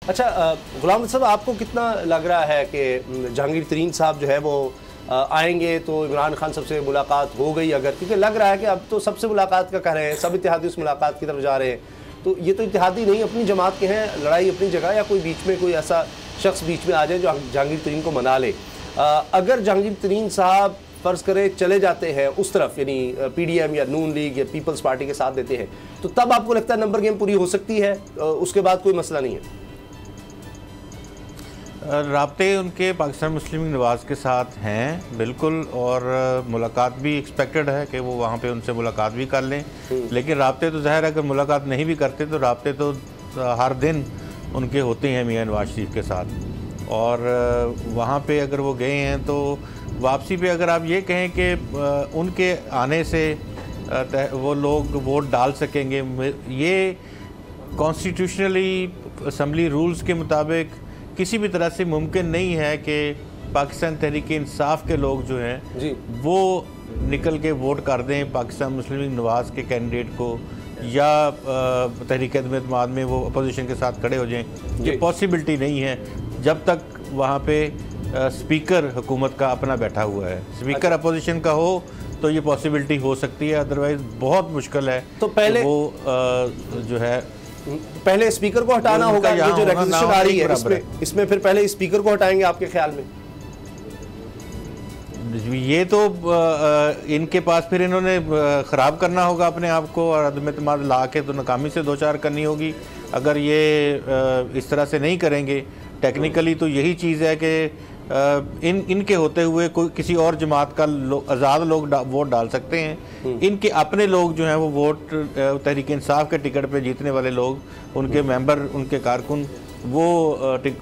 अच्छा गुलाम साहब, आपको कितना लग रहा है कि जहांगीर तरीन साहब जो है वो आएंगे तो इमरान खान सबसे मुलाकात हो गई अगर, क्योंकि लग रहा है कि अब तो सबसे मुलाकात का कह रहे हैं, सब इत्तेहादी उस मुलाकात की तरफ जा रहे हैं, तो ये तो इत्तेहादी नहीं अपनी जमात के हैं, लड़ाई अपनी जगह, या कोई बीच में कोई ऐसा शख्स बीच में आ जाए जो जहांगीर तरीन को मना ले। अगर जहांगीर तरीन साहब फ़र्ज़ करें चले जाते हैं उस तरफ, यानी PDM या नून लीग या पीपल्स पार्टी के साथ देते हैं, तो तब आपको लगता है नंबर गेम पूरी हो सकती है, उसके बाद कोई मसला नहीं है? राब्ते उनके पाकिस्तान मुस्लिम लीग नवाज़ के साथ हैं बिल्कुल, और मुलाकात भी एक्सपेक्टेड है कि वो वहाँ पे उनसे मुलाकात भी कर लें, लेकिन राब्ते तो ज़ाहिर है अगर मुलाकात नहीं भी करते तो राब्ते तो हर दिन उनके होते हैं मियां नवाज शरीफ के साथ, और वहाँ पे अगर वो गए हैं तो वापसी पे अगर आप ये कहें कि उनके आने से वो लोग वोट डाल सकेंगे, ये कॉन्स्टिट्यूशनली असम्बली रूल्स के मुताबिक किसी भी तरह से मुमकिन नहीं है कि पाकिस्तान तहरीक इंसाफ के लोग जो हैं वो निकल के वोट कर दें पाकिस्तान मुस्लिम लीग नवाज़ के कैंडिडेट को, या तहरीक अदम में वो अपोजिशन के साथ खड़े हो जाएं। ये पॉसिबिलिटी नहीं है जब तक वहाँ पे स्पीकर हुकूमत का अपना बैठा हुआ है। स्पीकर अपोजिशन का हो तो ये पॉसिबिलिटी हो सकती है, अदरवाइज़ बहुत मुश्किल है। तो पहले वो जो है पहले स्पीकर को हटाना होगा, ये जो रेक्विजिशन आ रही है इसमें फिर पहले स्पीकर को हटाएंगे आपके ख्याल में? ये तो इनके पास फिर इन्होंने ख़राब करना होगा अपने आप को, और अदम एतमाद ला के तो नाकामी से दो चार करनी होगी। अगर ये इस तरह से नहीं करेंगे, टेक्निकली तो यही चीज़ है कि इनके होते हुए कोई किसी और जमात का आज़ाद लोग वोट डाल सकते हैं। इनके अपने लोग जो हैं वो वोट तहरीक इंसाफ के टिकट पे जीतने वाले लोग, उनके मेंबर, उनके कारकुन वो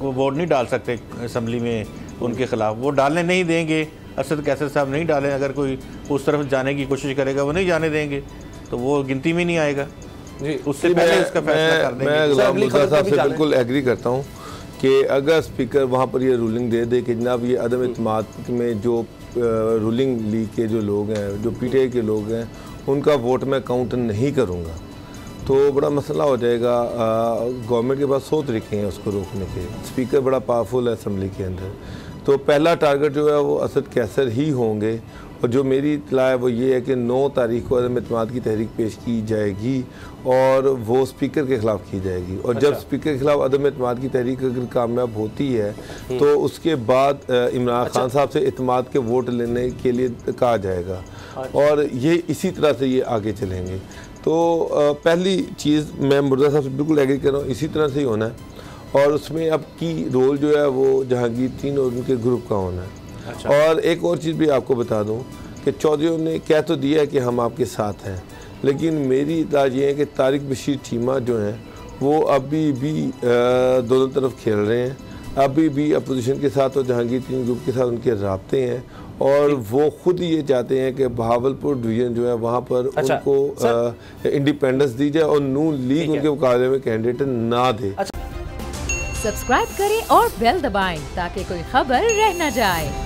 वोट नहीं डाल सकते असम्बली में उनके ख़िलाफ़, वो डालने नहीं देंगे। असद कैसर साहब नहीं डालें, अगर कोई उस तरफ जाने की कोशिश करेगा वो नहीं जाने देंगे, तो वो गिनती में नहीं आएगा जी। उससे पहले उसका फैसला कर देंगे। मैं गुलाम मुर्तज़ा साहब से बिल्कुल एग्री करता हूँ कि अगर स्पीकर वहाँ पर ये रूलिंग दे दे कि जनाब ये अदम एतमाद में जो रूलिंग लीग के जो लोग हैं, जो PTI के लोग हैं, उनका वोट मैं काउंट नहीं करूँगा, तो बड़ा मसला हो जाएगा। गवर्नमेंट के पास 100 तरीके हैं उसको रोकने के। स्पीकर बड़ा पावरफुल है असम्बली के अंदर, तो पहला टारगेट जो है वो असद कैसर ही होंगे। और जो मेरी इत्तला है वो ये है कि 9 तारीख को अदम एतमाद की तहरीक पेश की जाएगी और वो स्पीकर के ख़िलाफ़ की जाएगी। और जब स्पीकर के ख़िलाफ़ अदम एतमाद की तहरीक अगर कामयाब होती है तो उसके बाद इमरान खान साहब से एतमाद के वोट लेने के लिए कहा जाएगा, और ये इसी तरह से ये आगे चलेंगे। तो पहली चीज़ मैं मुर्तज़ा साहब से बिल्कुल एग्री कर रहा हूँ, इसी तरह से ही होना है। और उसमें अब की रोल जो है वो जहांगीर तरीन और उनके ग्रुप का होना है। और एक और चीज़ भी आपको बता दूं कि चौधरियों ने कह तो दिया है कि हम आपके साथ हैं, लेकिन मेरी इत्तला ये है कि तारिक बशीर चीमा जो हैं वो अभी भी दोनों तरफ खेल रहे हैं, अभी भी अपोजिशन के साथ और जहांगीर तरीन ग्रुप के साथ उनके राब्ते हैं, और वो खुद ये चाहते हैं कि बहावलपुर डिवीज़न जो है वहाँ पर उनको इंडिपेंडेंस दी जाए और नून लीग उनके मुकाबले में कैंडिडेट ना दे। सब्सक्राइब करें और बेल दबाएं ताकि कोई खबर रह न जाए।